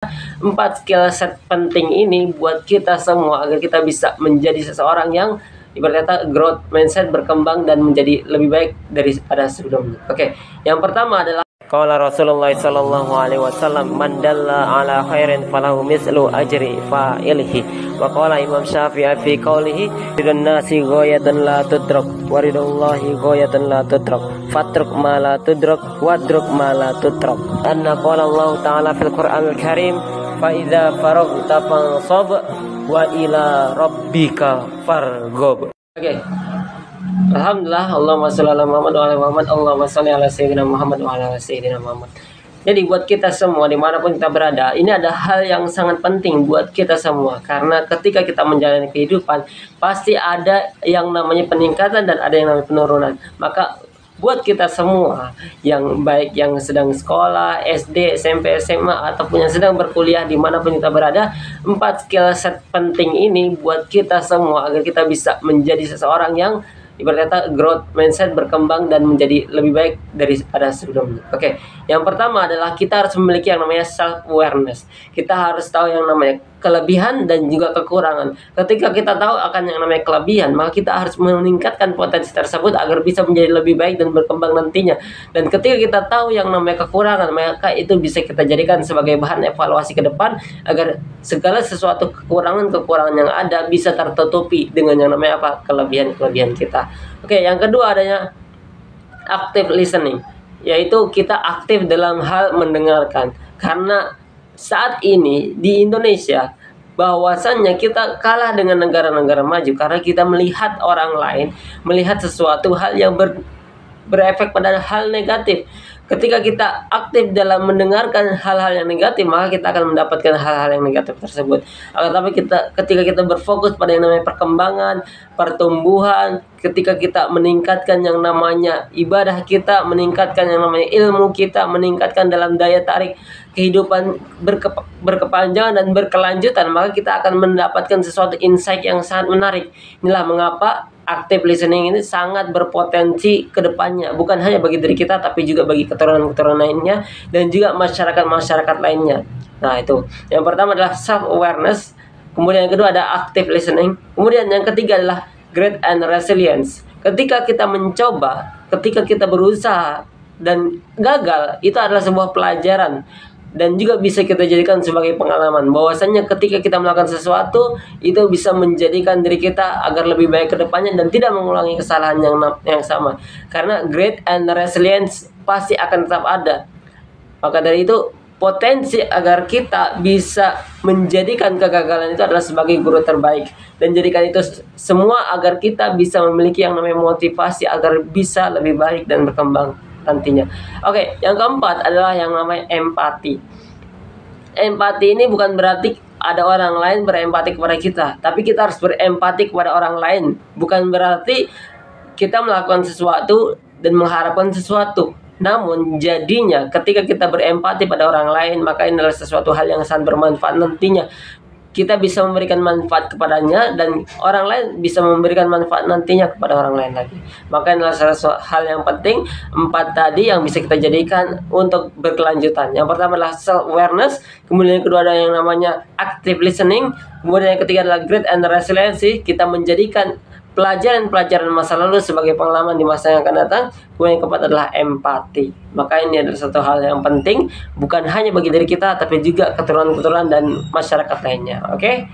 4 skill set penting ini buat kita semua agar kita bisa menjadi seseorang yang ibarat kata growth mindset, berkembang dan menjadi lebih baik daripada sebelumnya. Oke, yang pertama adalah qala Rasulullah sallallahu alaihi wasallam, man dalla ala khairin falahu mislu ajri fa'ilihi. Wa qala Imam Syafi'i fi qawlihi, ridun nasi ghayatan la tudrak wa ridullahi ghayatan la tudrak fatruk ma la tudrak wadruk ma la tudrak. Anna qala Allah ta'ala fil Qur'anil Karim, fa idza faraghta fansab wa ila rabbika farghab. Oke. Alhamdulillah, Allahumma sholli ala Muhammad wa ala Muhammad, Allahumma sholli ala sayyidina Muhammad wa ala sayyidina Muhammad. Jadi buat kita semua dimanapun kita berada, ini ada hal yang sangat penting buat kita semua. Karena ketika kita menjalani kehidupan, pasti ada yang namanya peningkatan dan ada yang namanya penurunan. Maka buat kita semua, yang baik yang sedang sekolah, SD, SMP, SMA, ataupun yang sedang berkuliah dimanapun kita berada, 4 skill set penting ini buat kita semua agar kita bisa menjadi seseorang yang ibarat kata growth mindset, berkembang dan menjadi lebih baik daripada sebelumnya. Oke, yang pertama adalah kita harus memiliki yang namanya self awareness. Kita harus tahu yang namanya kelebihan dan juga kekurangan. Ketika kita tahu akan yang namanya kelebihan, maka kita harus meningkatkan potensi tersebut agar bisa menjadi lebih baik dan berkembang nantinya. Dan ketika kita tahu yang namanya kekurangan, maka itu bisa kita jadikan sebagai bahan evaluasi ke depan agar segala sesuatu kekurangan-kekurangan yang ada bisa tertutupi dengan yang namanya apa? Kelebihan-kelebihan kita. Oke, yang kedua adanya active listening, yaitu kita aktif dalam hal mendengarkan. Karena saat ini di Indonesia bahwasannya kita kalah dengan negara-negara maju karena kita melihat orang lain melihat sesuatu hal yang berefek pada hal negatif. Ketika kita aktif dalam mendengarkan hal-hal yang negatif, maka kita akan mendapatkan hal-hal yang negatif tersebut. Tapi ketika kita berfokus pada yang namanya perkembangan, pertumbuhan, ketika kita meningkatkan yang namanya ibadah kita, meningkatkan yang namanya ilmu kita, meningkatkan dalam daya tarik kehidupan berkepanjangan dan berkelanjutan, maka kita akan mendapatkan sesuatu insight yang sangat menarik. Inilah mengapa active listening ini sangat berpotensi ke depannya, bukan hanya bagi diri kita tapi juga bagi keturunan-keturunan lainnya dan juga masyarakat-masyarakat lainnya. Nah, itu. Yang pertama adalah self awareness, kemudian yang kedua ada active listening, kemudian yang ketiga adalah great and resilience. Ketika kita mencoba, ketika kita berusaha dan gagal, itu adalah sebuah pelajaran dan juga bisa kita jadikan sebagai pengalaman bahwasannya ketika kita melakukan sesuatu itu bisa menjadikan diri kita agar lebih baik ke depannya dan tidak mengulangi kesalahan yang sama. Karena great and resilience pasti akan tetap ada. Maka dari itu potensi agar kita bisa menjadikan kegagalan itu adalah sebagai guru terbaik dan jadikan itu semua agar kita bisa memiliki yang namanya motivasi agar bisa lebih baik dan berkembang nantinya. Oke, yang keempat adalah yang namanya empati. Empati ini bukan berarti ada orang lain berempati kepada kita, tapi kita harus berempati kepada orang lain. Bukan berarti kita melakukan sesuatu dan mengharapkan sesuatu. Namun jadinya ketika kita berempati pada orang lain, maka ini adalah sesuatu hal yang sangat bermanfaat nantinya. Kita bisa memberikan manfaat kepadanya dan orang lain bisa memberikan manfaat nantinya kepada orang lain lagi. Maka inilah salah satu hal yang penting, 4 tadi yang bisa kita jadikan untuk berkelanjutan. Yang pertama adalah self awareness, kemudian yang kedua adalah yang namanya active listening, kemudian yang ketiga adalah great and resiliency. Kita menjadikan pelajaran-pelajaran masa lalu sebagai pengalaman di masa yang akan datang. Kemudian yang keempat adalah empati. Maka ini adalah satu hal yang penting, bukan hanya bagi diri kita tapi juga keturunan-keturunan dan masyarakat lainnya. Oke?